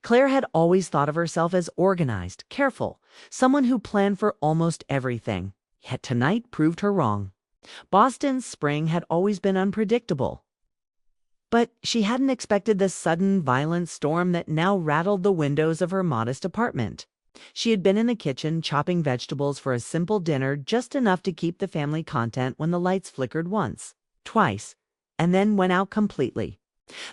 Claire had always thought of herself as organized, careful, someone who planned for almost everything. Yet tonight proved her wrong. Boston's spring had always been unpredictable. But she hadn't expected the sudden, violent storm that now rattled the windows of her modest apartment. She had been in the kitchen chopping vegetables for a simple dinner, just enough to keep the family content, when the lights flickered once, twice, and then went out completely.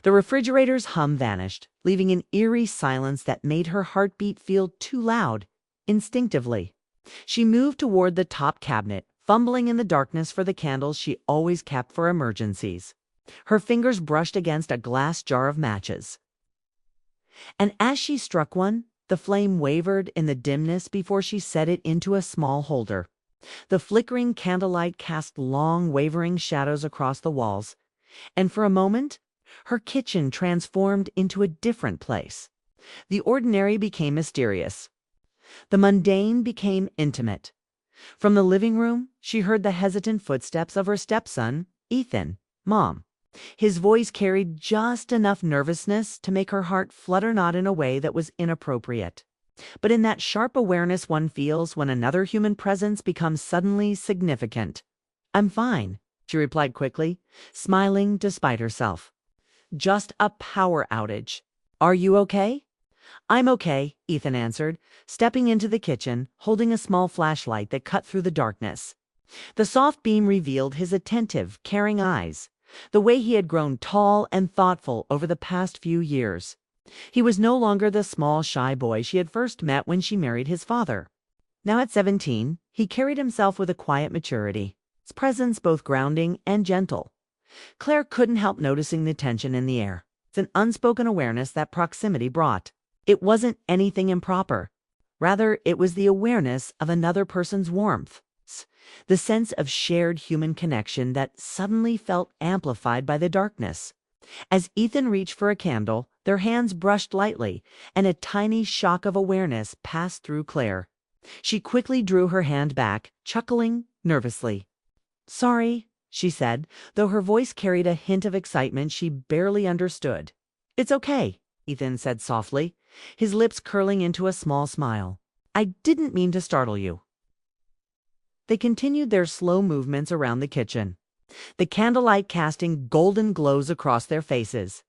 The refrigerator's hum vanished, leaving an eerie silence that made her heartbeat feel too loud. Instinctively, she moved toward the top cabinet, fumbling in the darkness for the candles she always kept for emergencies. Her fingers brushed against a glass jar of matches. And as she struck one, the flame wavered in the dimness before she set it into a small holder. The flickering candlelight cast long, wavering shadows across the walls, and for a moment, her kitchen transformed into a different place. The ordinary became mysterious. The mundane became intimate. From the living room, she heard the hesitant footsteps of her stepson, Ethan. "Mom." His voice carried just enough nervousness to make her heart flutter, not in a way that was inappropriate, but in that sharp awareness one feels when another human presence becomes suddenly significant. "I'm fine," she replied quickly, smiling despite herself. "Just a power outage. Are you okay?" "I'm okay," Ethan answered, stepping into the kitchen, holding a small flashlight that cut through the darkness. The soft beam revealed his attentive, caring eyes, the way he had grown tall and thoughtful over the past few years. He was no longer the small, shy boy she had first met when she married his father. Now at 17, he carried himself with a quiet maturity, his presence both grounding and gentle. Claire couldn't help noticing the tension in the air. It's an unspoken awareness that proximity brought. It wasn't anything improper. Rather, it was the awareness of another person's warmth, the sense of shared human connection that suddenly felt amplified by the darkness. As Ethan reached for a candle, their hands brushed lightly, and a tiny shock of awareness passed through Claire. She quickly drew her hand back, chuckling nervously. "Sorry," she said, though her voice carried a hint of excitement she barely understood. "It's okay," Ethan said softly, his lips curling into a small smile. "I didn't mean to startle you." They continued their slow movements around the kitchen, the candlelight casting golden glows across their faces,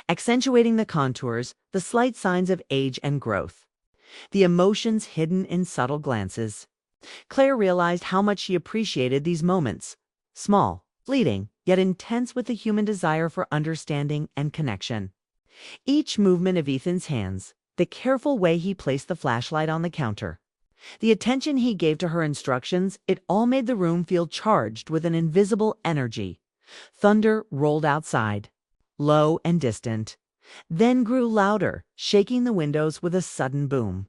accentuating the contours, the slight signs of age and growth, the emotions hidden in subtle glances. Claire realized how much she appreciated these moments, small, fleeting, yet intense with the human desire for understanding and connection. Each movement of Ethan's hands, the careful way he placed the flashlight on the counter, the attention he gave to her instructions, it all made the room feel charged with an invisible energy. Thunder rolled outside, low and distant, then grew louder, shaking the windows with a sudden boom.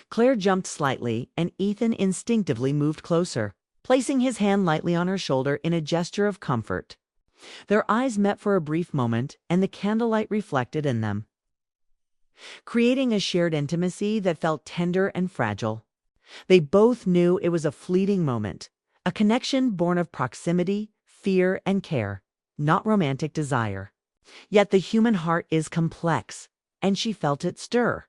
Claire jumped slightly, and Ethan instinctively moved closer, placing his hand lightly on her shoulder in a gesture of comfort. Their eyes met for a brief moment, and the candlelight reflected in them, creating a shared intimacy that felt tender and fragile. They both knew it was a fleeting moment, a connection born of proximity, fear, and care, not romantic desire. Yet the human heart is complex, and she felt it stir.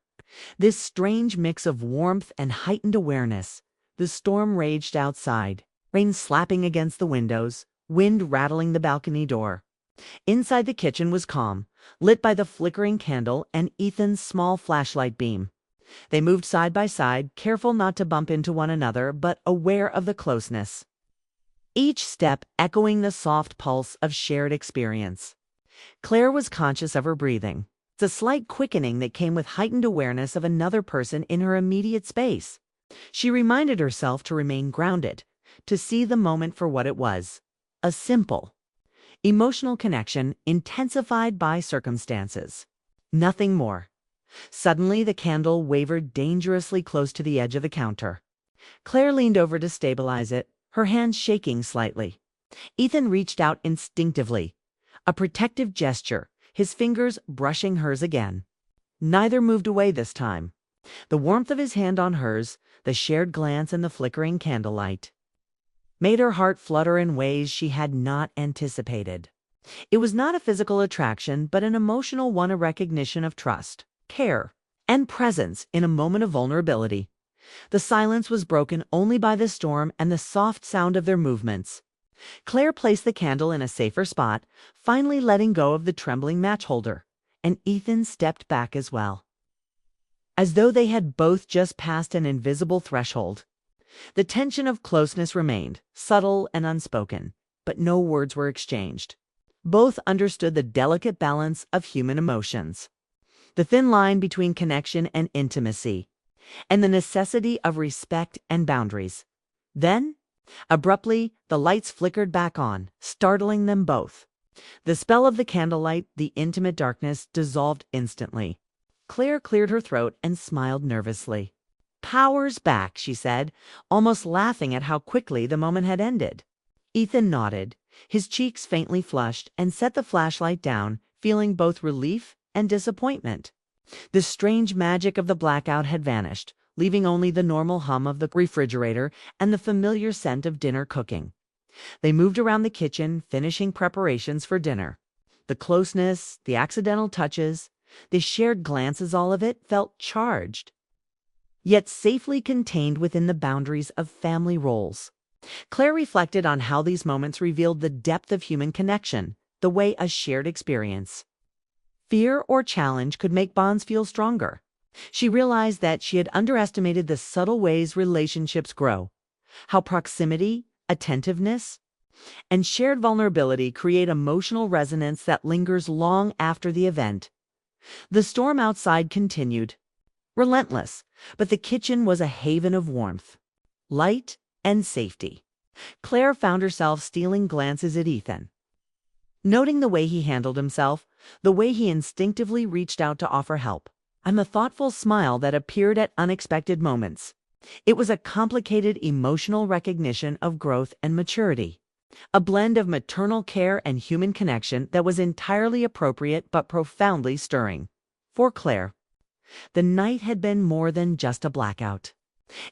This strange mix of warmth and heightened awareness. The storm raged outside, rain slapping against the windows, wind rattling the balcony door. Inside the kitchen was calm, lit by the flickering candle and Ethan's small flashlight beam. They moved side by side, careful not to bump into one another, but aware of the closeness. Each step echoing the soft pulse of shared experience. Claire was conscious of her breathing, the slight quickening that came with heightened awareness of another person in her immediate space. She reminded herself to remain grounded, to see the moment for what it was, a simple, emotional connection intensified by circumstances. Nothing more. Suddenly, the candle wavered dangerously close to the edge of the counter. Claire leaned over to stabilize it, her hands shaking slightly. Ethan reached out instinctively, a protective gesture, his fingers brushing hers again. Neither moved away this time. The warmth of his hand on hers, the shared glance and the flickering candlelight, made her heart flutter in ways she had not anticipated. It was not a physical attraction, but an emotional one, a recognition of trust, care, and presence in a moment of vulnerability. The silence was broken only by the storm and the soft sound of their movements. Claire placed the candle in a safer spot, finally letting go of the trembling match holder, and Ethan stepped back as well. As though they had both just passed an invisible threshold. The tension of closeness remained, subtle and unspoken, but no words were exchanged. Both understood the delicate balance of human emotions, the thin line between connection and intimacy, and the necessity of respect and boundaries. Then, abruptly, the lights flickered back on, startling them both. The spell of the candlelight, the intimate darkness, dissolved instantly. Claire cleared her throat and smiled nervously. "Power's back," she said, almost laughing at how quickly the moment had ended. Ethan nodded, his cheeks faintly flushed, and set the flashlight down, feeling both relief and disappointment. The strange magic of the blackout had vanished, leaving only the normal hum of the refrigerator and the familiar scent of dinner cooking. They moved around the kitchen, finishing preparations for dinner. The closeness, the accidental touches, the shared glances, all of it felt charged, yet safely contained within the boundaries of family roles. Claire reflected on how these moments revealed the depth of human connection, the way a shared experience, fear or challenge, could make bonds feel stronger. She realized that she had underestimated the subtle ways relationships grow, how proximity, attentiveness, and shared vulnerability create emotional resonance that lingers long after the event. The storm outside continued, relentless, but the kitchen was a haven of warmth, light, and safety. Claire found herself stealing glances at Ethan, noting the way he handled himself, the way he instinctively reached out to offer help, and the thoughtful smile that appeared at unexpected moments. It was a complicated emotional recognition of growth and maturity, a blend of maternal care and human connection that was entirely appropriate but profoundly stirring. For Claire, the night had been more than just a blackout.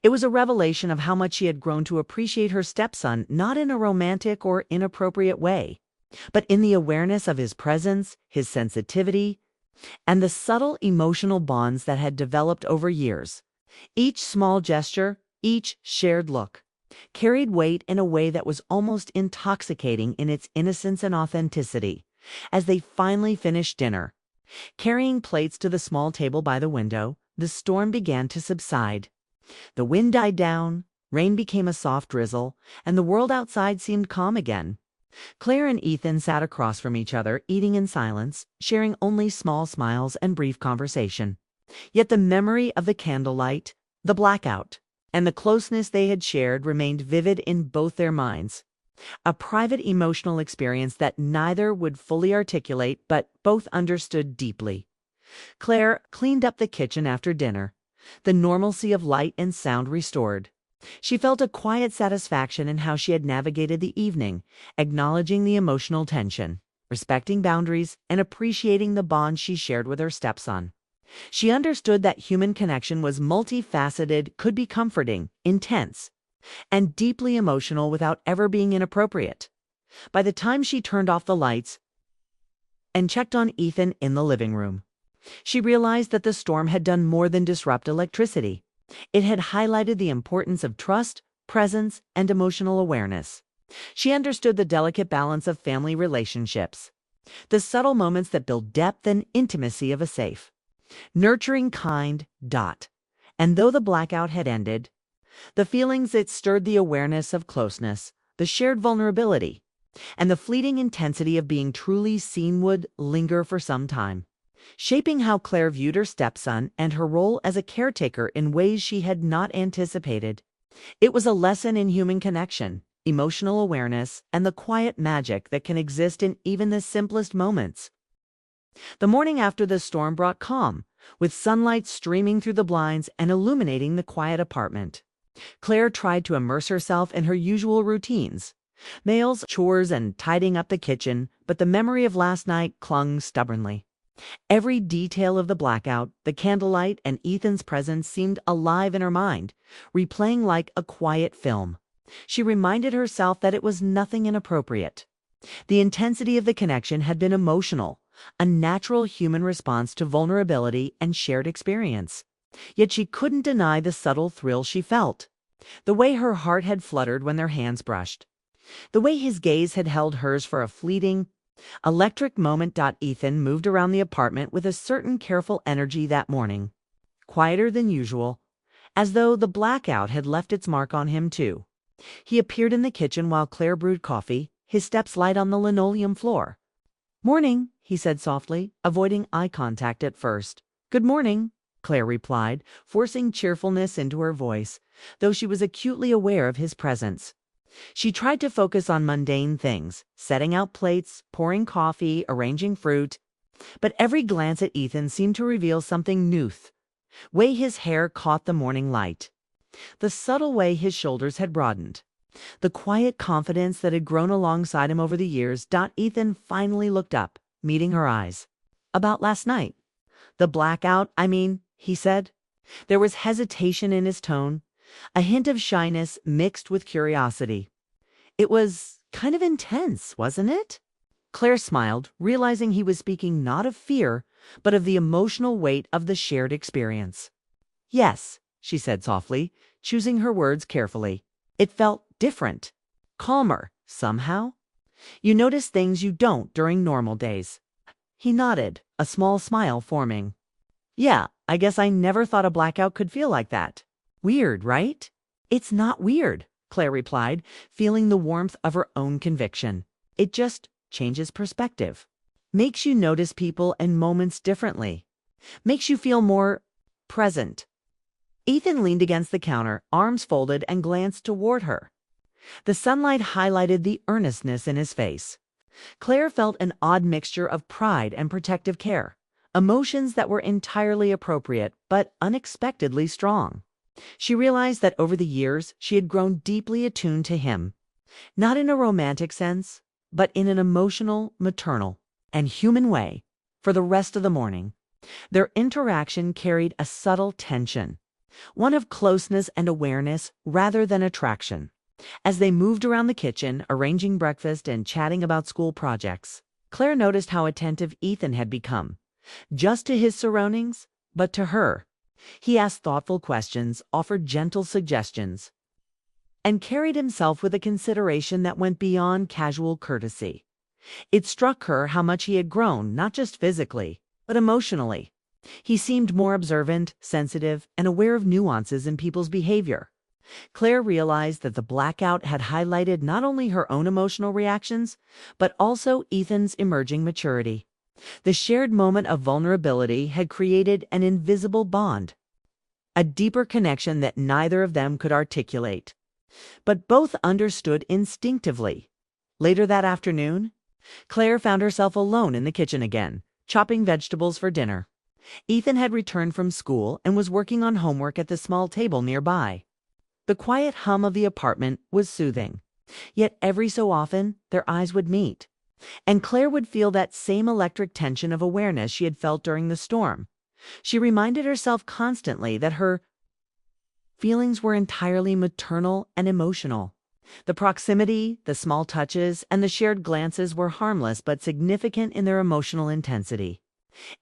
It was a revelation of how much she had grown to appreciate her stepson, not in a romantic or inappropriate way, but in the awareness of his presence, his sensitivity, and the subtle emotional bonds that had developed over years. Each small gesture, each shared look, carried weight in a way that was almost intoxicating in its innocence and authenticity. As they finally finished dinner, carrying plates to the small table by the window, the storm began to subside. The wind died down, rain became a soft drizzle, and the world outside seemed calm again. Claire and Ethan sat across from each other, eating in silence, sharing only small smiles and brief conversation. Yet the memory of the candlelight, the blackout, and the closeness they had shared remained vivid in both their minds. A private emotional experience that neither would fully articulate, but both understood deeply. Claire cleaned up the kitchen after dinner, the normalcy of light and sound restored. She felt a quiet satisfaction in how she had navigated the evening, acknowledging the emotional tension, respecting boundaries, and appreciating the bond she shared with her stepson. She understood that human connection was multifaceted, could be comforting, intense, and deeply emotional without ever being inappropriate. By the time she turned off the lights and checked on Ethan in the living room, she realized that the storm had done more than disrupt electricity. It had highlighted the importance of trust, presence, and emotional awareness. She understood the delicate balance of family relationships, the subtle moments that build depth and intimacy of a safe, nurturing kind. And though the blackout had ended, the feelings it stirred, the awareness of closeness, the shared vulnerability, and the fleeting intensity of being truly seen would linger for some time, shaping how Claire viewed her stepson and her role as a caretaker in ways she had not anticipated. It was a lesson in human connection, emotional awareness, and the quiet magic that can exist in even the simplest moments. The morning after the storm brought calm, with sunlight streaming through the blinds and illuminating the quiet apartment. Claire tried to immerse herself in her usual routines, meals, chores, and tidying up the kitchen, but the memory of last night clung stubbornly. Every detail of the blackout, the candlelight, and Ethan's presence seemed alive in her mind, replaying like a quiet film. She reminded herself that it was nothing inappropriate. The intensity of the connection had been emotional, a natural human response to vulnerability and shared experience. Yet she couldn't deny the subtle thrill she felt. The way her heart had fluttered when their hands brushed. The way his gaze had held hers for a fleeting, electric moment. Ethan moved around the apartment with a certain careful energy that morning, quieter than usual, as though the blackout had left its mark on him too. He appeared in the kitchen while Claire brewed coffee, his steps light on the linoleum floor. "Morning," he said softly, avoiding eye contact at first. "Good morning," Claire replied, forcing cheerfulness into her voice, though she was acutely aware of his presence. She tried to focus on mundane things, setting out plates, pouring coffee, arranging fruit. But every glance at Ethan seemed to reveal something new. Way his hair caught the morning light. The subtle way his shoulders had broadened. The quiet confidence that had grown alongside him over the years. Ethan finally looked up, meeting her eyes. "About last night." "The blackout, I mean," he said. There was hesitation in his tone, a hint of shyness mixed with curiosity. "It was kind of intense, wasn't it?" Claire smiled, realizing he was speaking not of fear, but of the emotional weight of the shared experience. "Yes," she said softly, choosing her words carefully. "It felt different, calmer, somehow. You notice things you don't during normal days." He nodded, a small smile forming. "Yeah, I guess I never thought a blackout could feel like that." "Weird, right?" "It's not weird," Claire replied, feeling the warmth of her own conviction. "It just changes perspective. Makes you notice people and moments differently. Makes you feel more present." Ethan leaned against the counter, arms folded, and glanced toward her. The sunlight highlighted the earnestness in his face. Claire felt an odd mixture of pride and protective care, emotions that were entirely appropriate but unexpectedly strong. She realized that over the years she had grown deeply attuned to him, not in a romantic sense, but in an emotional, maternal, and human way. For the rest of the morning, their interaction carried a subtle tension, one of closeness and awareness rather than attraction. As they moved around the kitchen, arranging breakfast and chatting about school projects, Claire noticed how attentive Ethan had become, just to his surroundings, but to her. He asked thoughtful questions, offered gentle suggestions, and carried himself with a consideration that went beyond casual courtesy. It struck her how much he had grown, not just physically, but emotionally. He seemed more observant, sensitive, and aware of nuances in people's behavior. Claire realized that the blackout had highlighted not only her own emotional reactions, but also Ethan's emerging maturity. The shared moment of vulnerability had created an invisible bond, a deeper connection that neither of them could articulate, but both understood instinctively. Later that afternoon, Claire found herself alone in the kitchen again, chopping vegetables for dinner. Ethan had returned from school and was working on homework at the small table nearby. The quiet hum of the apartment was soothing, yet every so often their eyes would meet, and Claire would feel that same electric tension of awareness she had felt during the storm. She reminded herself constantly that her feelings were entirely maternal and emotional. The proximity, the small touches, and the shared glances were harmless but significant in their emotional intensity.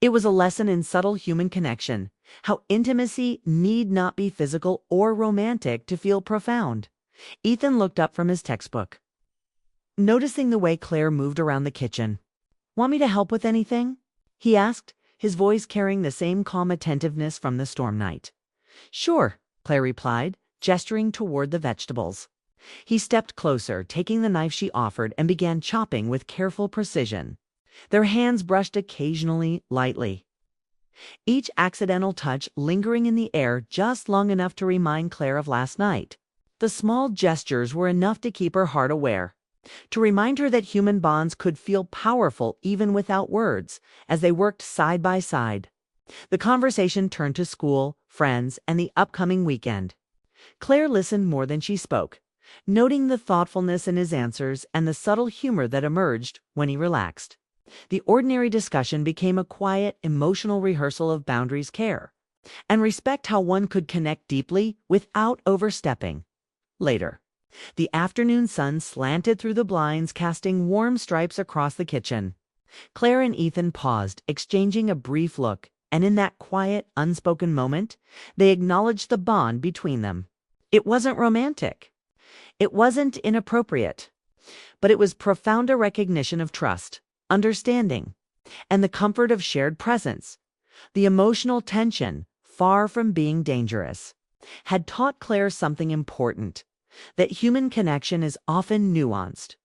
It was a lesson in subtle human connection, how intimacy need not be physical or romantic to feel profound. Ethan looked up from his textbook, noticing the way Claire moved around the kitchen. "Want me to help with anything?" he asked, his voice carrying the same calm attentiveness from the storm night. "Sure," Claire replied, gesturing toward the vegetables. He stepped closer, taking the knife she offered, and began chopping with careful precision. Their hands brushed occasionally, lightly, each accidental touch lingering in the air just long enough to remind Claire of last night. The small gestures were enough to keep her heart aware, to remind her that human bonds could feel powerful even without words, as they worked side by side. The conversation turned to school, friends, and the upcoming weekend. Claire listened more than she spoke, noting the thoughtfulness in his answers and the subtle humor that emerged when he relaxed. The ordinary discussion became a quiet, emotional rehearsal of boundaries, care, and respect, how one could connect deeply without overstepping. Later, the afternoon sun slanted through the blinds, casting warm stripes across the kitchen. Claire and Ethan paused, exchanging a brief look, and in that quiet, unspoken moment, they acknowledged the bond between them. It wasn't romantic. It wasn't inappropriate. But it was profound recognition of trust, understanding, and the comfort of shared presence. The emotional tension, far from being dangerous, had taught Claire something important, that human connection is often nuanced.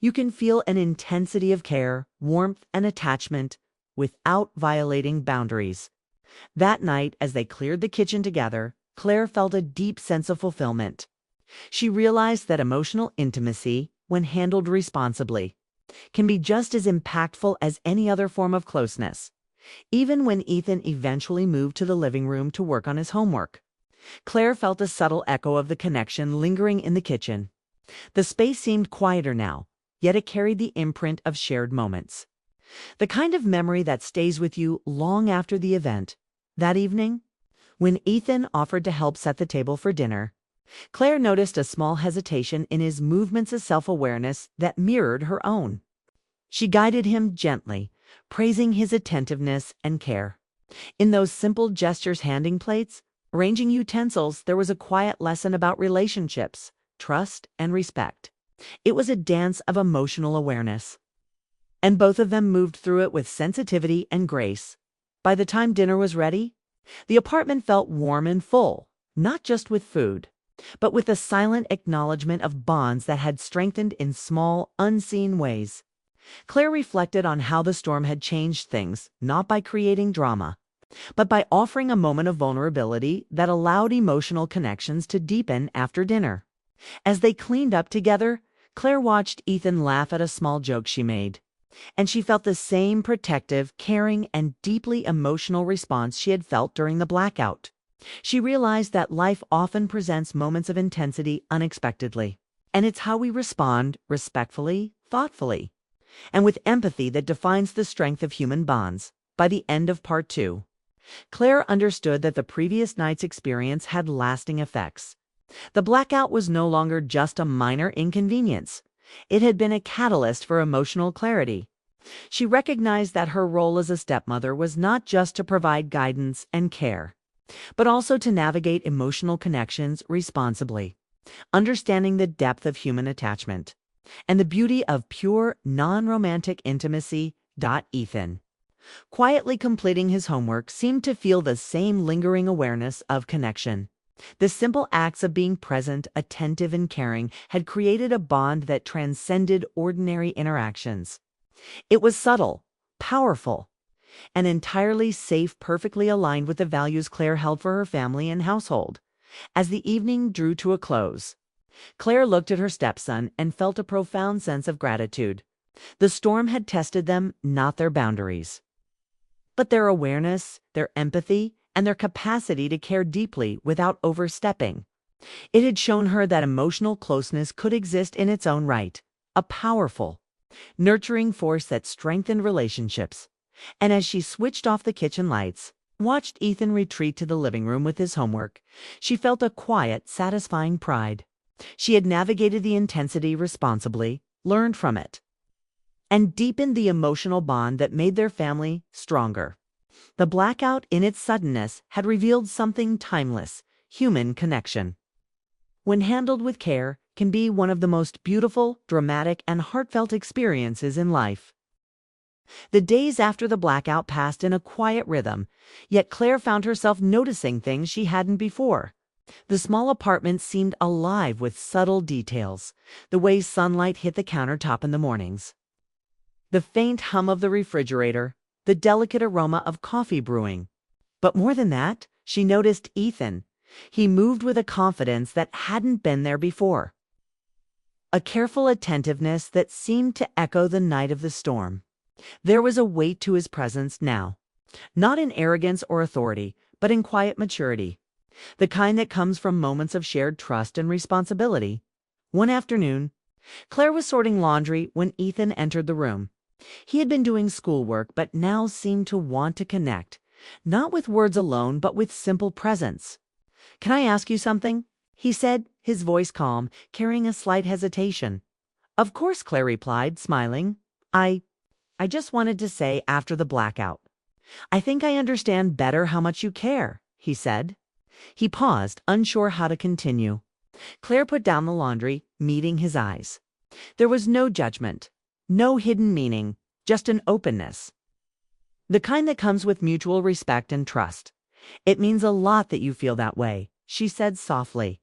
You can feel an intensity of care, warmth, and attachment without violating boundaries. That night, as they cleared the kitchen together, Claire felt a deep sense of fulfillment. She realized that emotional intimacy, when handled responsibly, can be just as impactful as any other form of closeness. Even when Ethan eventually moved to the living room to work on his homework, Claire felt a subtle echo of the connection lingering in the kitchen. The space seemed quieter now, yet it carried the imprint of shared moments. The kind of memory that stays with you long after the event. That evening, when Ethan offered to help set the table for dinner, Claire noticed a small hesitation in his movements of self-awareness that mirrored her own. She guided him gently, praising his attentiveness and care. In those simple gestures, handing plates, arranging utensils, there was a quiet lesson about relationships, trust, and respect. It was a dance of emotional awareness, and both of them moved through it with sensitivity and grace. By the time dinner was ready, the apartment felt warm and full, not just with food, but with the silent acknowledgement of bonds that had strengthened in small, unseen ways. Claire reflected on how the storm had changed things, not by creating drama, but by offering a moment of vulnerability that allowed emotional connections to deepen after dinner. As they cleaned up together, Claire watched Ethan laugh at a small joke she made, and she felt the same protective, caring, and deeply emotional response she had felt during the blackout. She realized that life often presents moments of intensity unexpectedly, and it's how we respond, respectfully, thoughtfully, and with empathy, that defines the strength of human bonds. By the end of part 2, Claire understood that the previous night's experience had lasting effects. The blackout was no longer just a minor inconvenience. It had been a catalyst for emotional clarity. She recognized that her role as a stepmother was not just to provide guidance and care, but also to navigate emotional connections responsibly, understanding the depth of human attachment and the beauty of pure, non-romantic intimacy. Ethan, quietly completing his homework, seemed to feel the same lingering awareness of connection. The simple acts of being present, attentive, and caring had created a bond that transcended ordinary interactions. It was subtle, powerful, and entirely safe, perfectly aligned with the values Claire held for her family and household. As the evening drew to a close, Claire looked at her stepson and felt a profound sense of gratitude. The storm had tested them, not their boundaries, but their awareness, their empathy, and their capacity to care deeply without overstepping. It had shown her that emotional closeness could exist in its own right, a powerful, nurturing force that strengthened relationships. And as she switched off the kitchen lights, watched Ethan retreat to the living room with his homework, she felt a quiet, satisfying pride. She had navigated the intensity responsibly, learned from it, and deepened the emotional bond that made their family stronger. The blackout, in its suddenness, had revealed something timeless: human connection, when handled with care, can be one of the most beautiful, dramatic, and heartfelt experiences in life. The days after the blackout passed in a quiet rhythm, yet Claire found herself noticing things she hadn't before. The small apartment seemed alive with subtle details: the way sunlight hit the countertop in the mornings, the faint hum of the refrigerator, the delicate aroma of coffee brewing. But more than that, she noticed Ethan. He moved with a confidence that hadn't been there before, a careful attentiveness that seemed to echo the night of the storm. There was a weight to his presence now, not in arrogance or authority, but in quiet maturity, the kind that comes from moments of shared trust and responsibility. One afternoon, Claire was sorting laundry when Ethan entered the room. He had been doing schoolwork, but now seemed to want to connect, not with words alone, but with simple presence. "Can I ask you something?" he said, his voice calm, carrying a slight hesitation. "Of course," Claire replied, smiling. I just wanted to say after the blackout. I think I understand better how much you care, he said. He paused, unsure how to continue. Claire put down the laundry, meeting his eyes. There was no judgment, no hidden meaning, just an openness. The kind that comes with mutual respect and trust. It means a lot that you feel that way, she said softly.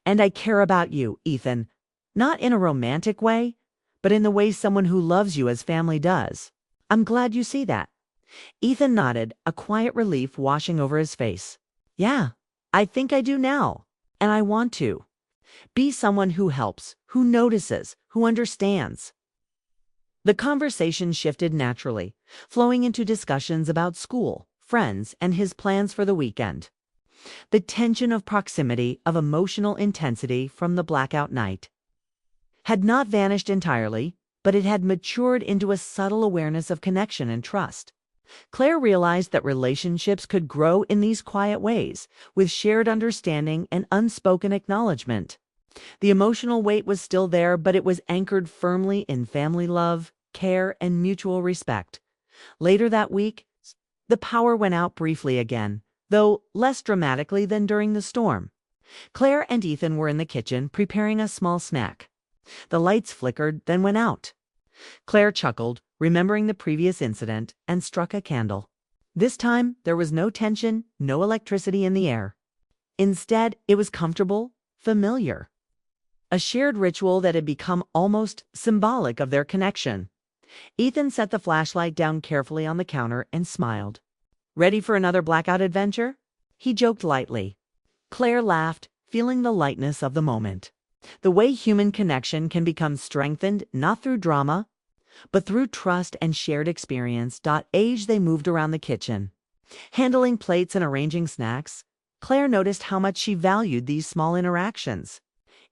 And I care about you, Ethan. Not in a romantic way, but in the way someone who loves you as family does. I'm glad you see that. Ethan nodded, a quiet relief washing over his face. Yeah, I think I do now. And I want to. Be someone who helps, who notices, who understands. The conversation shifted naturally, flowing into discussions about school, friends, and his plans for the weekend. The tension of proximity, of emotional intensity from the blackout night had not vanished entirely, but it had matured into a subtle awareness of connection and trust. Claire realized that relationships could grow in these quiet ways, with shared understanding and unspoken acknowledgement. The emotional weight was still there, but it was anchored firmly in family love, care, and mutual respect. Later that week, the power went out briefly again, though less dramatically than during the storm. Claire and Ethan were in the kitchen preparing a small snack. The lights flickered, then went out. Claire chuckled, remembering the previous incident, and struck a candle. This time, there was no tension, no electricity in the air. Instead, it was comfortable, familiar. A shared ritual that had become almost symbolic of their connection. Ethan set the flashlight down carefully on the counter and smiled. Ready for another blackout adventure? He joked lightly. Claire laughed, feeling the lightness of the moment. The way human connection can become strengthened not through drama, but through trust and shared experience. As they moved around the kitchen, handling plates and arranging snacks, Claire noticed how much she valued these small interactions.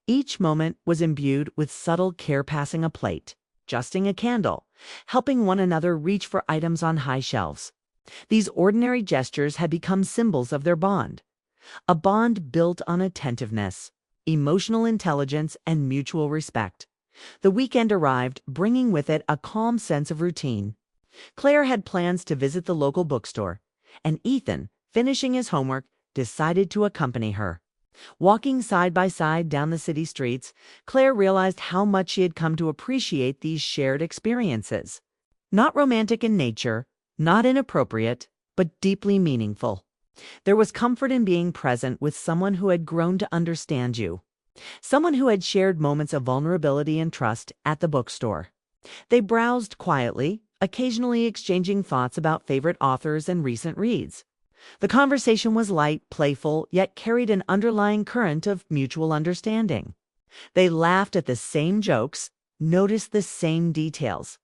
Each moment was imbued with subtle care, passing a plate, adjusting a candle, helping one another reach for items on high shelves. These ordinary gestures had become symbols of their bond, a bond built on attentiveness, emotional intelligence, and mutual respect. The weekend arrived, bringing with it a calm sense of routine. Claire had plans to visit the local bookstore, and Ethan, finishing his homework, decided to accompany her. Walking side by side down the city streets, Claire realized how much she had come to appreciate these shared experiences. Not romantic in nature, not inappropriate, but deeply meaningful. There was comfort in being present with someone who had grown to understand you. Someone who had shared moments of vulnerability and trust at the bookstore. They browsed quietly, occasionally exchanging thoughts about favorite authors and recent reads. The conversation was light, playful, yet carried an underlying current of mutual understanding. They laughed at the same jokes, noticed the same details,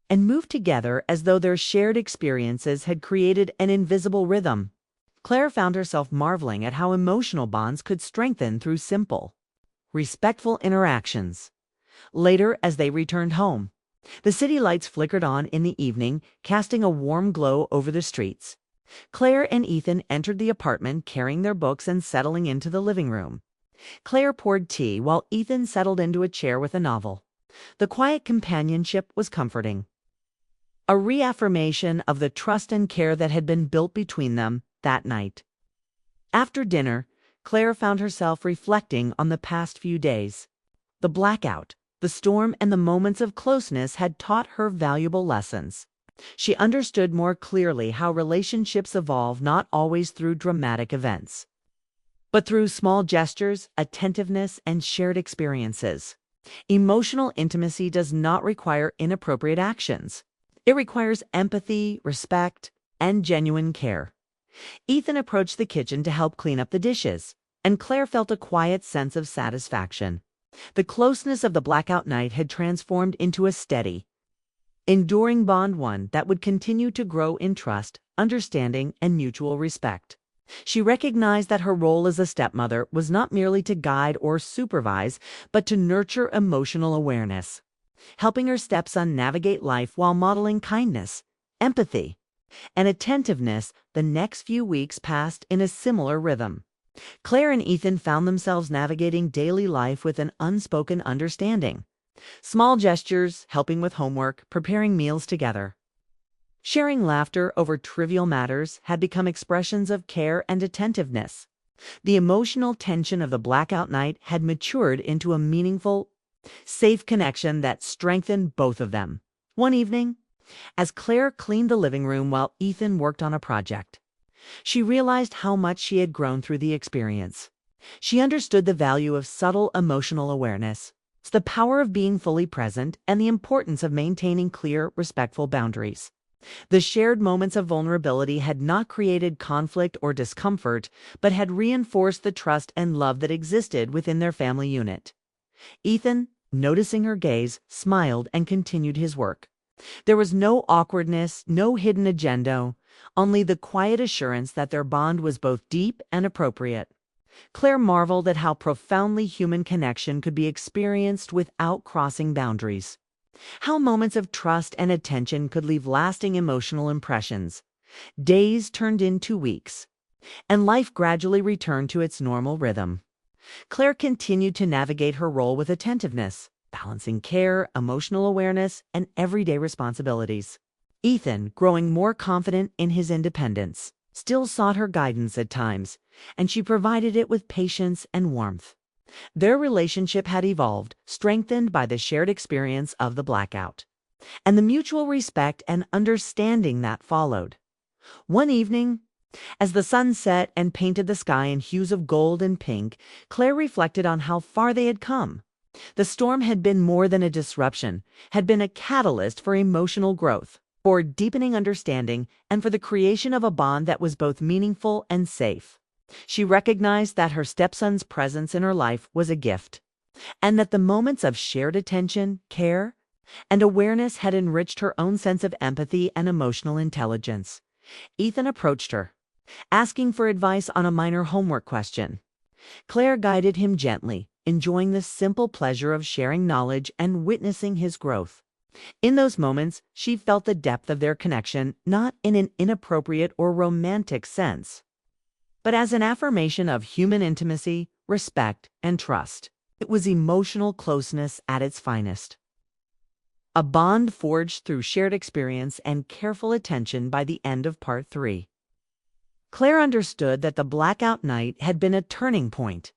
and moved together as though their shared experiences had created an invisible rhythm. Claire found herself marveling at how emotional bonds could strengthen through simple, respectful interactions. Later, as they returned home, the city lights flickered on in the evening, casting a warm glow over the streets. Claire and Ethan entered the apartment carrying their books and settling into the living room. Claire poured tea while Ethan settled into a chair with a novel. The quiet companionship was comforting. A reaffirmation of the trust and care that had been built between them that night. After dinner, Claire found herself reflecting on the past few days. The blackout, the storm, and the moments of closeness had taught her valuable lessons. She understood more clearly how relationships evolve not always through dramatic events, but through small gestures, attentiveness, and shared experiences. Emotional intimacy does not require inappropriate actions. It requires empathy, respect, and genuine care. Ethan approached the kitchen to help clean up the dishes, and Claire felt a quiet sense of satisfaction. The closeness of the blackout night had transformed into a steady, enduring bond, one that would continue to grow in trust, understanding, and mutual respect. She recognized that her role as a stepmother was not merely to guide or supervise, but to nurture emotional awareness, helping her stepson navigate life while modeling kindness, empathy, and attentiveness. The next few weeks passed in a similar rhythm. Claire and Ethan found themselves navigating daily life with an unspoken understanding. Small gestures, helping with homework, preparing meals together. Sharing laughter over trivial matters had become expressions of care and attentiveness. The emotional tension of the blackout night had matured into a meaningful, safe connection that strengthened both of them. One evening, as Claire cleaned the living room while Ethan worked on a project, she realized how much she had grown through the experience. She understood the value of subtle emotional awareness, the power of being fully present, and the importance of maintaining clear, respectful boundaries. The shared moments of vulnerability had not created conflict or discomfort, but had reinforced the trust and love that existed within their family unit. Ethan, noticing her gaze, smiled and continued his work. There was no awkwardness, no hidden agenda, only the quiet assurance that their bond was both deep and appropriate. Claire marveled at how profoundly human connection could be experienced without crossing boundaries. How moments of trust and attention could leave lasting emotional impressions. Days turned into weeks, and life gradually returned to its normal rhythm. Claire continued to navigate her role with attentiveness, balancing care, emotional awareness, and everyday responsibilities. Ethan, growing more confident in his independence, still sought her guidance at times, and she provided it with patience and warmth. Their relationship had evolved, strengthened by the shared experience of the blackout, and the mutual respect and understanding that followed. One evening, as the sun set and painted the sky in hues of gold and pink, Claire reflected on how far they had come. The storm had been more than a disruption, had been a catalyst for emotional growth, for deepening understanding, and for the creation of a bond that was both meaningful and safe. She recognized that her stepson's presence in her life was a gift, and that the moments of shared attention, care, and awareness had enriched her own sense of empathy and emotional intelligence. Ethan approached her, asking for advice on a minor homework question. Claire guided him gently, enjoying the simple pleasure of sharing knowledge and witnessing his growth. In those moments, she felt the depth of their connection, not in an inappropriate or romantic sense, but as an affirmation of human intimacy, respect, and trust. It was emotional closeness at its finest. A bond forged through shared experience and careful attention. By the end of part 3, Claire understood that the blackout night had been a turning point.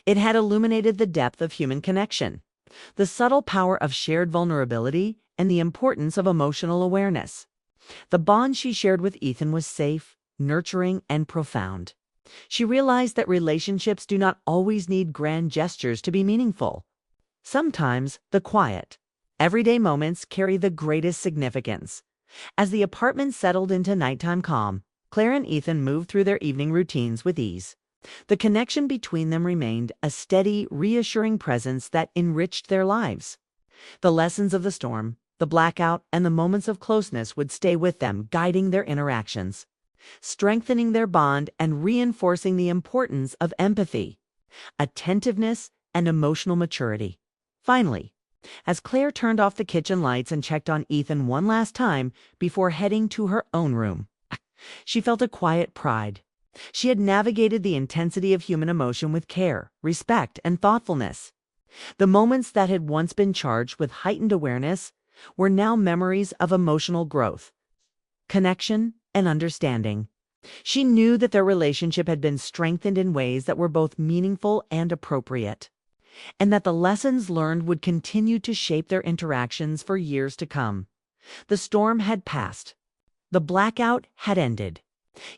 It had illuminated the depth of human connection, the subtle power of shared vulnerability, and the importance of emotional awareness. The bond she shared with Ethan was safe, nurturing, and profound. She realized that relationships do not always need grand gestures to be meaningful. Sometimes the quiet, everyday moments carry the greatest significance. As the apartment settled into nighttime calm, Claire and Ethan moved through their evening routines with ease. The connection between them remained a steady, reassuring presence that enriched their lives. The lessons of the storm, the blackout, and the moments of closeness would stay with them, guiding their interactions, strengthening their bond, and reinforcing the importance of empathy, attentiveness, and emotional maturity. Finally, as Claire turned off the kitchen lights and checked on Ethan one last time before heading to her own room, she felt a quiet pride. She had navigated the intensity of human emotion with care, respect, and thoughtfulness. The moments that had once been charged with heightened awareness were now memories of emotional growth, connection, and understanding. She knew that their relationship had been strengthened in ways that were both meaningful and appropriate, and that the lessons learned would continue to shape their interactions for years to come. The storm had passed. The blackout had ended.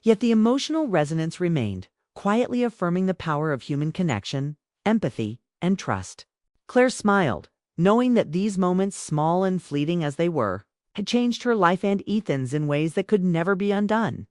Yet the emotional resonance remained, quietly affirming the power of human connection, empathy, and trust. Claire smiled, knowing that these moments, small and fleeting as they were, had changed her life and Ethan's in ways that could never be undone.